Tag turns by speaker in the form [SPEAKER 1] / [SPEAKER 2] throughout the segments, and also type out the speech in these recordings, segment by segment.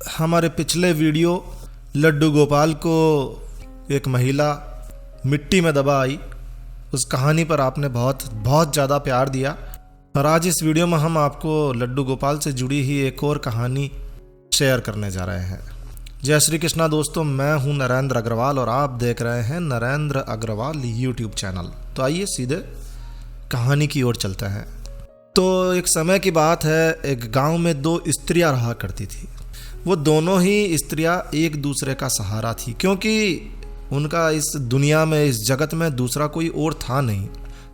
[SPEAKER 1] हमारे पिछले वीडियो लड्डू गोपाल को एक महिला मिट्टी में दबा आई, उस कहानी पर आपने बहुत ज़्यादा प्यार दिया। और आज इस वीडियो में हम आपको लड्डू गोपाल से जुड़ी ही एक और कहानी शेयर करने जा रहे हैं। जय श्री कृष्णा दोस्तों, मैं हूं नरेंद्र अग्रवाल और आप देख रहे हैं नरेंद्र अग्रवाल यूट्यूब चैनल। तो आइए सीधे कहानी की ओर चलते हैं। तो एक समय की बात है, एक गांव में दो स्त्रियां रहा करती थी। वो दोनों ही स्त्रियां एक दूसरे का सहारा थी, क्योंकि उनका इस दुनिया में, इस जगत में दूसरा कोई और था नहीं।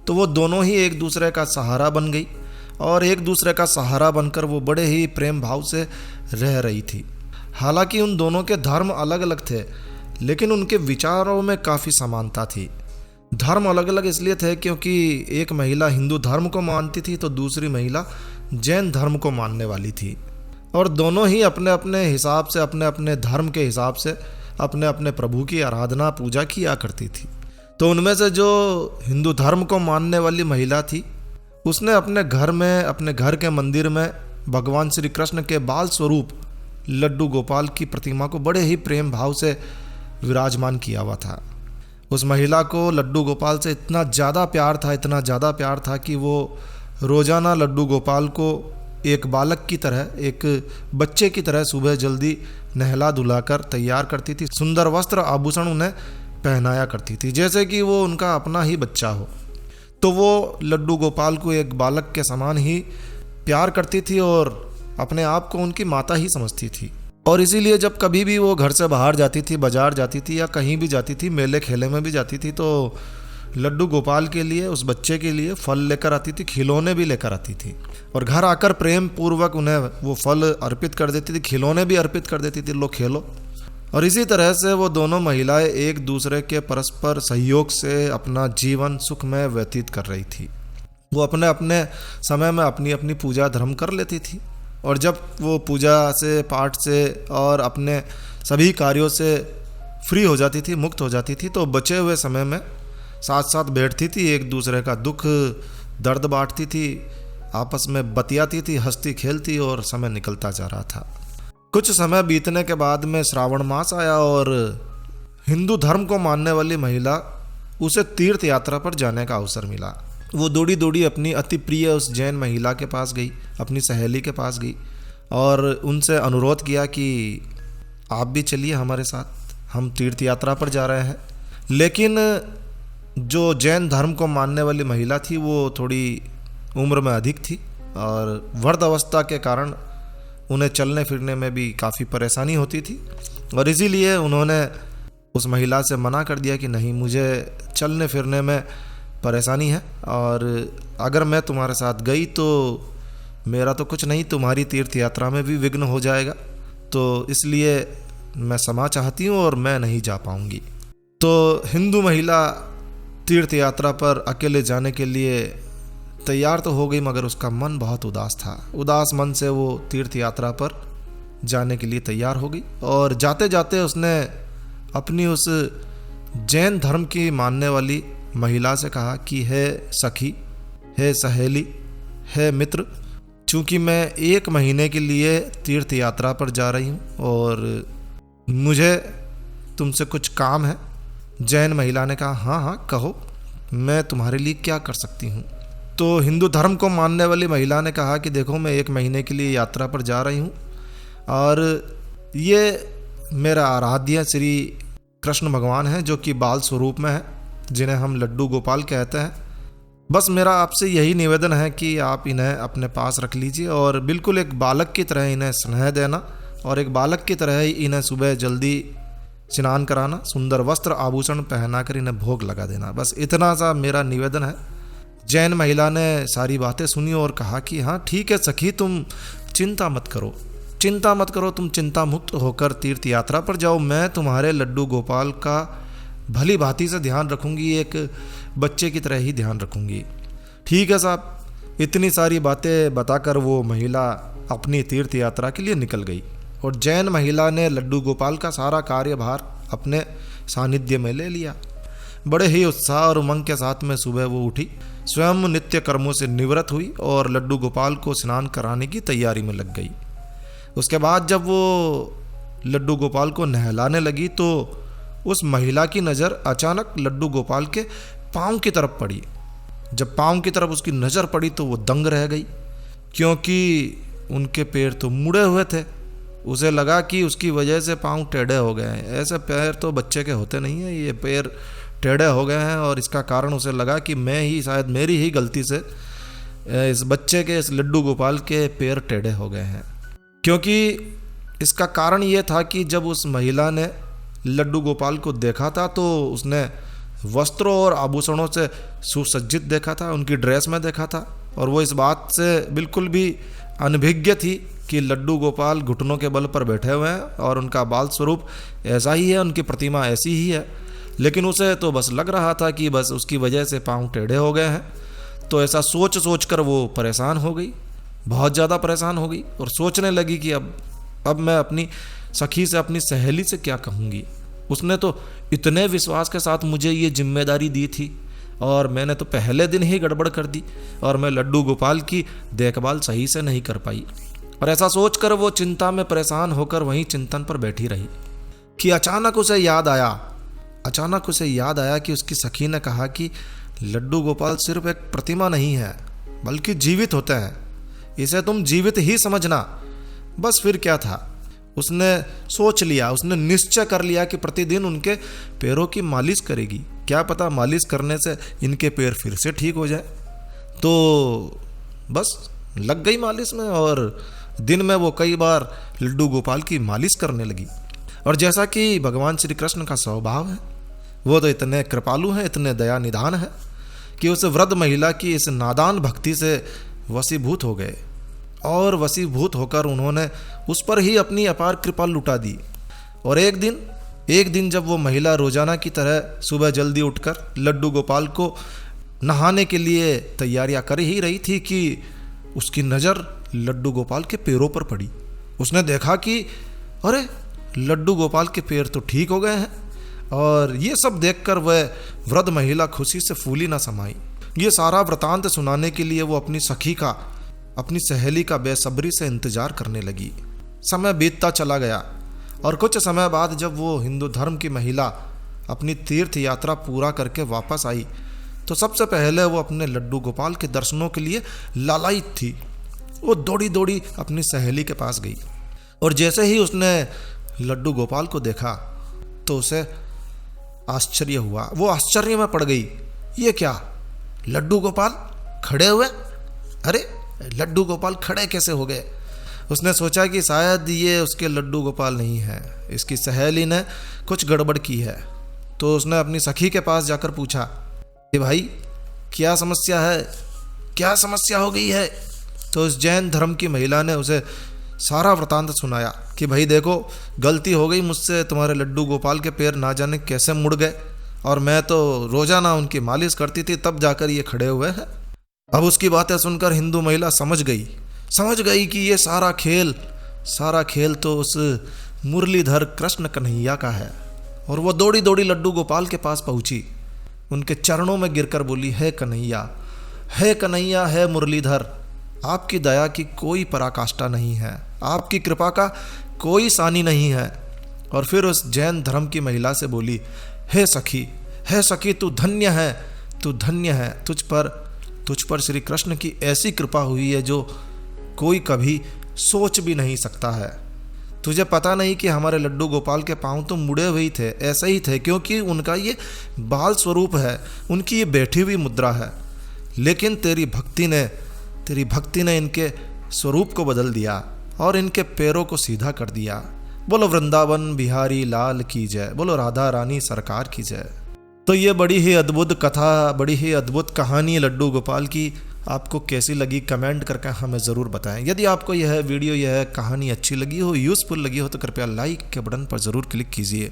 [SPEAKER 1] तो वो दोनों ही एक दूसरे का सहारा बन गई और एक दूसरे का सहारा बनकर वो बड़े ही प्रेम भाव से रह रही थी। हालांकि उन दोनों के धर्म अलग अलग थे, लेकिन उनके विचारों में काफ़ी समानता थी। धर्म अलग अलग इसलिए थे क्योंकि एक महिला हिंदू धर्म को मानती थी तो दूसरी महिला जैन धर्म को मानने वाली थी। और दोनों ही अपने अपने हिसाब से, अपने अपने धर्म के हिसाब से अपने अपने प्रभु की आराधना पूजा किया करती थी। तो उनमें से जो हिंदू धर्म को मानने वाली महिला थी, उसने अपने घर में, अपने घर के मंदिर में भगवान श्री कृष्ण के बाल स्वरूप लड्डू गोपाल की प्रतिमा को बड़े ही प्रेम भाव से विराजमान किया हुआ था। उस महिला को लड्डू गोपाल से इतना ज़्यादा प्यार था कि वो रोज़ाना लड्डू गोपाल को एक बालक की तरह, एक बच्चे की तरह सुबह जल्दी नहला धुलाकर तैयार करती थी। सुंदर वस्त्र आभूषण उन्हें पहनाया करती थी, जैसे कि वो उनका अपना ही बच्चा हो। तो वो लड्डू गोपाल को एक बालक के समान ही प्यार करती थी और अपने आप को उनकी माता ही समझती थी। और इसीलिए जब कभी भी वो घर से बाहर जाती थी, बाजार जाती थी या कहीं भी जाती थी, मेले खेले में भी जाती थी, तो लड्डू गोपाल के लिए, उस बच्चे के लिए फल लेकर आती थी, खिलौने भी लेकर आती थी। और घर आकर प्रेम पूर्वक उन्हें वो फल अर्पित कर देती थी, खिलौने भी अर्पित कर देती थी, लो खेलो। और इसी तरह से वो दोनों महिलाएं एक दूसरे के परस्पर सहयोग से अपना जीवन सुखमय व्यतीत कर रही थी। वो अपने अपने समय में अपनी अपनी पूजा धर्म कर लेती थी और जब वो पूजा से, पाठ से और अपने सभी कार्यों से फ्री हो जाती थी, मुक्त हो जाती थी, तो बचे हुए समय में साथ साथ बैठती थी, एक दूसरे का दुख दर्द बांटती थी, आपस में बतियाती थी, हंसती खेलती और समय निकलता जा रहा था। कुछ समय बीतने के बाद में श्रावण मास आया और हिंदू धर्म को मानने वाली महिला, उसे तीर्थ यात्रा पर जाने का अवसर मिला। वो दौड़ी दौड़ी अपनी अति प्रिय उस जैन महिला के पास गई, अपनी सहेली के पास गई और उनसे अनुरोध किया कि आप भी चलिए हमारे साथ, हम तीर्थ यात्रा पर जा रहे हैं। लेकिन जो जैन धर्म को मानने वाली महिला थी वो थोड़ी उम्र में अधिक थी और वृद्ध अवस्था के कारण उन्हें चलने फिरने में भी काफ़ी परेशानी होती थी। और इसीलिए उन्होंने उस महिला से मना कर दिया कि नहीं, मुझे चलने फिरने में परेशानी है और अगर मैं तुम्हारे साथ गई तो मेरा तो कुछ नहीं, तुम्हारी तीर्थ यात्रा में भी विघ्न हो जाएगा, तो इसलिए मैं क्षमा चाहती हूँ और मैं नहीं जा पाऊँगी। तो हिंदू महिला तीर्थ यात्रा पर अकेले जाने के लिए तैयार तो हो गई, मगर उसका मन बहुत उदास था। उदास मन से वो तीर्थ यात्रा पर जाने के लिए तैयार हो गई और जाते जाते उसने अपनी उस जैन धर्म की मानने वाली महिला से कहा कि हे सखी, हे सहेली, हे मित्र, चूँकि मैं 1 महीने के लिए तीर्थ यात्रा पर जा रही हूँ और मुझे तुमसे कुछ काम है। जैन महिला ने कहा, हाँ हाँ कहो, मैं तुम्हारे लिए क्या कर सकती हूँ। तो हिंदू धर्म को मानने वाली महिला ने कहा कि देखो, मैं 1 महीने के लिए यात्रा पर जा रही हूँ और ये मेरा आराध्य श्री कृष्ण भगवान है, जो कि बाल स्वरूप में है, जिन्हें हम लड्डू गोपाल कहते हैं। बस मेरा आपसे यही निवेदन है कि आप इन्हें अपने पास रख लीजिए और बिल्कुल एक बालक की तरह इन्हें स्नेह देना और एक बालक की तरह ही इन्हें सुबह जल्दी स्नान कराना, सुंदर वस्त्र आभूषण पहनाकर इन्हें भोग लगा देना। बस इतना सा मेरा निवेदन है। जैन महिला ने सारी बातें सुनी और कहा कि हाँ ठीक है सखी, तुम चिंता मत करो, तुम चिंता मुक्त होकर तीर्थ यात्रा पर जाओ। मैं तुम्हारे लड्डू गोपाल का भली भांति से ध्यान रखूंगी, एक बच्चे की तरह ही ध्यान रखूंगी। ठीक है साहब। इतनी सारी बातें बताकर वो महिला अपनी तीर्थ यात्रा के लिए निकल गई और जैन महिला ने लड्डू गोपाल का सारा कार्यभार अपने सानिध्य में ले लिया। बड़े ही उत्साह और उमंग के साथ में सुबह वो उठी, स्वयं नित्य कर्मों से निवृत्त हुई और लड्डू गोपाल को स्नान कराने की तैयारी में लग गई। उसके बाद जब वो लड्डू गोपाल को नहलाने लगी तो उस महिला की नज़र अचानक लड्डू गोपाल के पाँव की तरफ पड़ी। जब पाँव की तरफ उसकी नज़र पड़ी तो वो दंग रह गई, क्योंकि उनके पैर तो मुड़े हुए थे। उसे लगा कि उसकी वजह से पाँव टेढ़े हो गए हैं। ऐसे पैर तो बच्चे के होते नहीं हैं, ये पैर टेढ़े हो गए हैं और इसका कारण उसे लगा कि मैं ही, शायद मेरी ही गलती से इस बच्चे के, इस लड्डू गोपाल के पैर टेढ़े हो गए हैं। क्योंकि इसका कारण ये था कि जब उस महिला ने लड्डू गोपाल को देखा था तो उसने वस्त्रों और आभूषणों से सुसज्जित देखा था, उनकी ड्रेस में देखा था, और वो इस बात से बिल्कुल भी अनभिज्ञ थी कि लड्डू गोपाल घुटनों के बल पर बैठे हुए हैं और उनका बाल स्वरूप ऐसा ही है, उनकी प्रतिमा ऐसी ही है। लेकिन उसे तो बस लग रहा था कि बस उसकी वजह से पाँव टेढ़े हो गए हैं। तो ऐसा सोच सोच कर वो परेशान हो गई, बहुत ज़्यादा परेशान हो गई, और सोचने लगी कि अब मैं अपनी सखी से, अपनी सहेली से क्या कहूँगी। उसने तो इतने विश्वास के साथ मुझे ये जिम्मेदारी दी थी और मैंने तो पहले दिन ही गड़बड़ कर दी और मैं लड्डू गोपाल की देखभाल सही से नहीं कर पाई। और ऐसा सोचकर वो चिंता में परेशान होकर वहीं चिंतन पर बैठी रही कि अचानक उसे याद आया कि उसकी सखी ने कहा कि लड्डू गोपाल सिर्फ एक प्रतिमा नहीं है बल्कि जीवित होते हैं, इसे तुम जीवित ही समझना। बस फिर क्या था, उसने सोच लिया, उसने निश्चय कर लिया कि प्रतिदिन उनके पैरों की मालिश करेगी। क्या पता मालिश करने से इनके पैर फिर से ठीक हो जाए। तो बस लग गई मालिश में और दिन में वो कई बार लड्डू गोपाल की मालिश करने लगी। और जैसा कि भगवान श्री कृष्ण का स्वभाव है, वो तो इतने कृपालु हैं, इतने दया निधान है कि उस वृद्ध महिला की इस नादान भक्ति से वशीभूत हो गए और वशीभूत होकर उन्होंने उस पर ही अपनी अपार कृपा लुटा दी। और एक दिन जब वो महिला रोजाना की तरह सुबह जल्दी उठकर लड्डू गोपाल को नहाने के लिए तैयारियां कर ही रही थी कि उसकी नज़र लड्डू गोपाल के पैरों पर पड़ी। उसने देखा कि अरे लड्डू गोपाल के पैर तो ठीक हो गए हैं। और ये सब देखकर वह वृद्ध महिला खुशी से फूली ना समाई। ये सारा वृतांत सुनाने के लिए वो अपनी सखी का, अपनी सहेली का बेसब्री से इंतजार करने लगी। समय बीतता चला गया और कुछ समय बाद जब वो हिंदू धर्म की महिला अपनी तीर्थ यात्रा पूरा करके वापस आई तो सबसे पहले वो अपने लड्डू गोपाल के दर्शनों के लिए लालायित थी। वो दौड़ी दौड़ी अपनी सहेली के पास गई और जैसे ही उसने लड्डू गोपाल को देखा तो उसे आश्चर्य हुआ। वो आश्चर्य में पड़ गई, ये क्या, लड्डू गोपाल खड़े हुए? अरे लड्डू गोपाल खड़े कैसे हो गए? उसने सोचा कि शायद ये उसके लड्डू गोपाल नहीं है, इसकी सहेली ने कुछ गड़बड़ की है। तो उसने अपनी सखी के पास जाकर पूछा कि भाई क्या समस्या है, क्या समस्या हो गई है? तो उस जैन धर्म की महिला ने उसे सारा वृतांत सुनाया कि भाई देखो, गलती हो गई मुझसे, तुम्हारे लड्डू गोपाल के पैर ना जाने कैसे मुड़ गए और मैं तो रोजाना उनकी मालिश करती थी तब जाकर ये खड़े हुए हैं। अब उसकी बातें सुनकर हिंदू महिला समझ गई कि ये सारा खेल तो उस मुरलीधर कृष्ण कन्हैया का है। और वो दौड़ी दौड़ी लड्डू गोपाल के पास पहुंची, उनके चरणों में गिरकर बोली, हे कन्हैया, हे मुरलीधर, आपकी दया की कोई पराकाष्ठा नहीं है, आपकी कृपा का कोई सानी नहीं है। और फिर उस जैन धर्म की महिला से बोली, हे सखी, तू धन्य है, तुझ पर श्री कृष्ण की ऐसी कृपा हुई है जो कोई कभी सोच भी नहीं सकता है। तुझे पता नहीं कि हमारे लड्डू गोपाल के पाँव तो मुड़े हुए ही थे, ऐसे ही थे, क्योंकि उनका ये बाल स्वरूप है, उनकी ये बैठी हुई मुद्रा है। लेकिन तेरी भक्ति ने इनके स्वरूप को बदल दिया और इनके पैरों को सीधा कर दिया। बोलो वृंदावन बिहारी लाल की जय, बोलो राधा रानी सरकार की जय। तो ये बड़ी ही अद्भुत कथा, बड़ी ही अद्भुत कहानी लड्डू गोपाल की आपको कैसी लगी कमेंट करके हमें ज़रूर बताएं। यदि आपको यह वीडियो, यह कहानी अच्छी लगी हो, यूज़फुल लगी हो तो कृपया लाइक के बटन पर ज़रूर क्लिक कीजिए।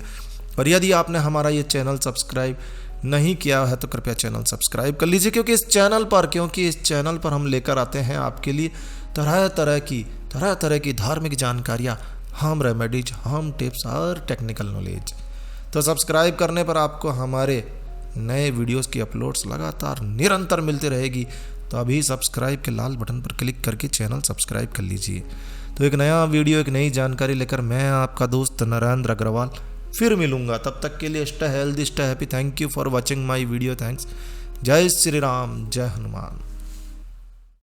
[SPEAKER 1] और यदि आपने हमारा ये चैनल सब्सक्राइब नहीं किया है तो कृपया चैनल सब्सक्राइब कर लीजिए, क्योंकि इस चैनल पर हम लेकर आते हैं आपके लिए तरह तरह की धार्मिक जानकारियाँ, होम रेमेडीज, होम टिप्स और टेक्निकल नॉलेज। तो सब्सक्राइब करने पर आपको हमारे नए वीडियोस की अपलोड्स लगातार निरंतर मिलती रहेगी। तो अभी सब्सक्राइब के लाल बटन पर क्लिक करके चैनल सब्सक्राइब कर लीजिए। तो एक नया वीडियो, एक नई जानकारी लेकर मैं आपका दोस्त नरेंद्र अग्रवाल फिर मिलूंगा। तब तक के लिए stay healthy, stay happy. Thank you for watching my video. Thanks. जय श्री राम, जय हनुमान।